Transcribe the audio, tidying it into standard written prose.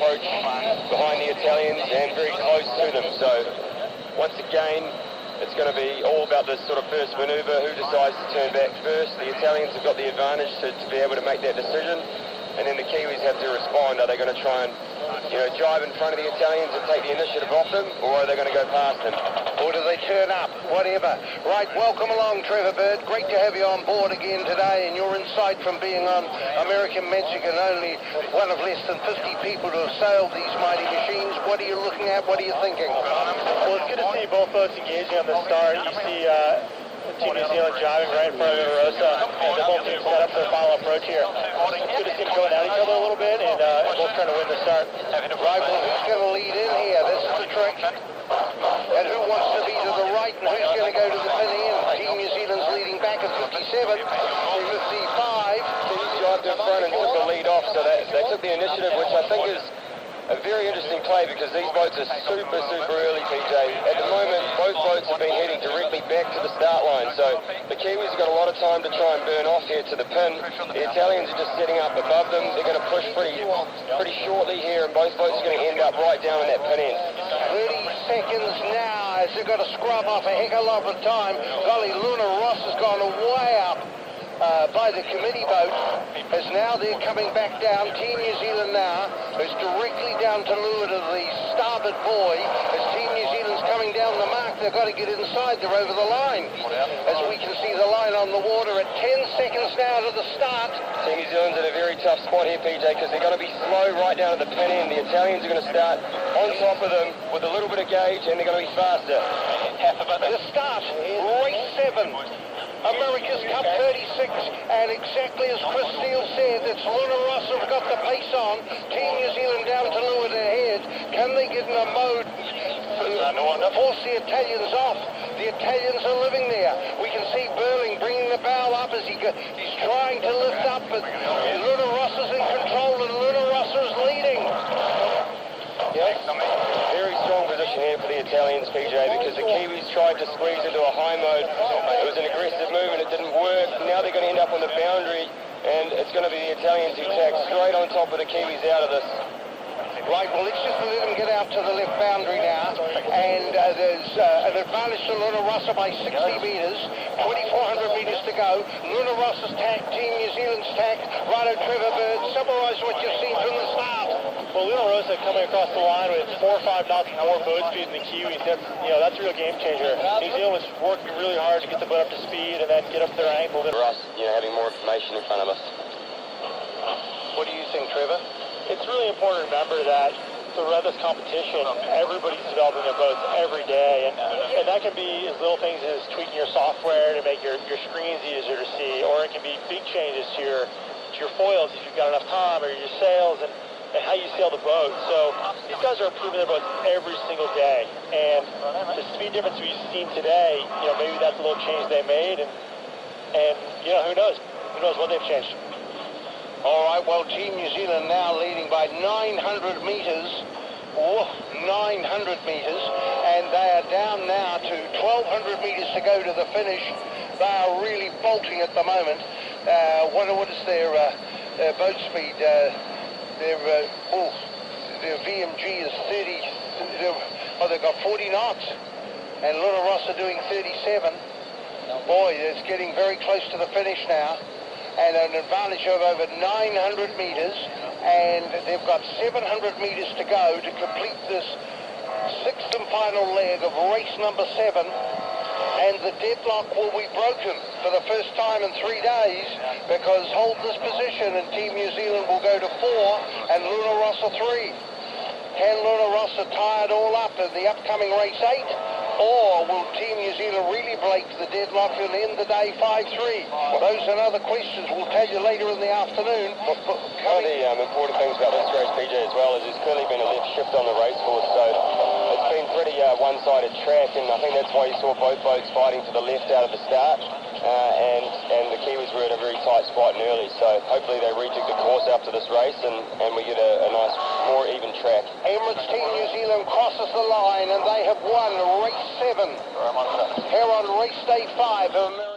approach behind the Italians and very close to them. So once again, it's going to be all about this sort of first manoeuvre, who decides to turn back first. The Italians have got the advantage to be able to make that decision, and then the Kiwis have to respond. Are they going to try and, drive in front of the Italians and take the initiative off them, or are they going to go past them? Or do they turn up? Whatever. Right, welcome along, Trevor Bird. Great to have you on board again today, and your insight from being on American Mexican, only one of less than 50 people to have sailed these mighty machines. What are you looking at? What are you thinking? Well, it's good to see both boats engaging on the start. You see Team New Zealand driving right in front of the rossa, and they're both teams set up their final approach here. It's good to see them going at each other a little bit, and both trying to win the start. Right, well, who's going to lead in here? This is the trick. And who wants to be to the right, and who's going to go to the pin end? Team New Zealand's leading back at 57, 55. Teams drived in front and took the lead off, so they took the initiative, which I think is a very interesting play, because these boats are super early, PJ. At the moment, both boats have been heading directly back to the start line, so the Kiwis have got a lot of time to try and burn off here to the pin. The Italians are just setting up above them. They're going to push pretty shortly here, and both boats are going to end up right down in that pin end. 30 seconds now, as they've got to scrub off a heck of a lot of time. Golly, Luna Ross has gone way up by the committee boat, as now they're coming back down. Team New Zealand now is directly down to leeward of the starboard buoy. As Team New Zealand's coming down the mark, they've got to get inside. They're over the line. As we can see the line on the water at 10 seconds now to the start. Team New Zealand's in a very tough spot here, PJ, because they're going to be slow right down at the pin end. The Italians are going to start on top of them with a little bit of gauge, and they're going to be faster. The start, race 7. America's Cup 36, and exactly as Chris Steele said, it's Luna Ross who've got the pace on. Team New Zealand down to leeward ahead. Can they get in a mode to force the Italians off? The Italians are living there. We can see Burling bringing the bow up as he's trying to lift up, but Luna Ross is in control, and Luna Ross is leading. Yes, very strong position here for the Italians, PJ, because the Kiwis tried to squeeze into a high mode. It was an aggressive move and it didn't work. Now they're going to end up on the boundary, and it's going to be the Italians who tack straight on top of the Kiwis out of this. Right, well, let's just let them get out to the left boundary now, and there's an advantage to Luna Rossa by 60 metres, 2,400 metres to go. Luna Rossa's tack, Team New Zealand's tack. Righto, Trevor Bird, summarise what you've seen from the start. Well, Luna Rossa coming across the line with 4 or 5 knots more boat speed than the Kiwis. That's a real game changer. New Zealand was working really hard to get the boat up to speed and then get up to their ankle. For us, having more information in front of us. What do you think, Trevor? It's really important to remember that throughout this competition, everybody's developing their boats every day, and that can be as little things as tweaking your software to make your screens easier to see, or it can be big changes to your foils if you've got enough time, or your sails and how you sail the boat. So these guys are improving their boats every single day, and the speed difference we've seen today, maybe that's a little change they made, and who knows what they've changed. All right, well, Team New Zealand now leading by 900 metres. 900 metres, and they are down now to 1,200 metres to go to the finish. They are really bolting at the moment. What is their boat speed? Their VMG is 30. They've got 40 knots, and Luna Ross are doing 37. Boy, it's getting very close to the finish now, and an advantage of over 900 metres, and they've got 700 metres to go to complete this 6th and final leg of race number 7, and the deadlock will be broken for the first time in 3 days, because hold this position and Team New Zealand will go to 4 and Luna Rossa 3. Can Luna Rossa tie it all up in the upcoming race 8? Or will Team New Zealand really break the deadlock and end the day 5-3? Those and other questions we'll tell you later in the afternoon. One of the important things about this race, PJ, as well, is there's clearly been a left shift on the race course, so it's been pretty one-sided track, and I think that's why you saw both boats fighting to the left out of the start, and the Kiwis were in a very tight spot and early, so hopefully they rejig the course after this race, and we get a nice, more even track. Emirates Team New Zealand crosses the line, and they have won race 7 here on race day 5 of America.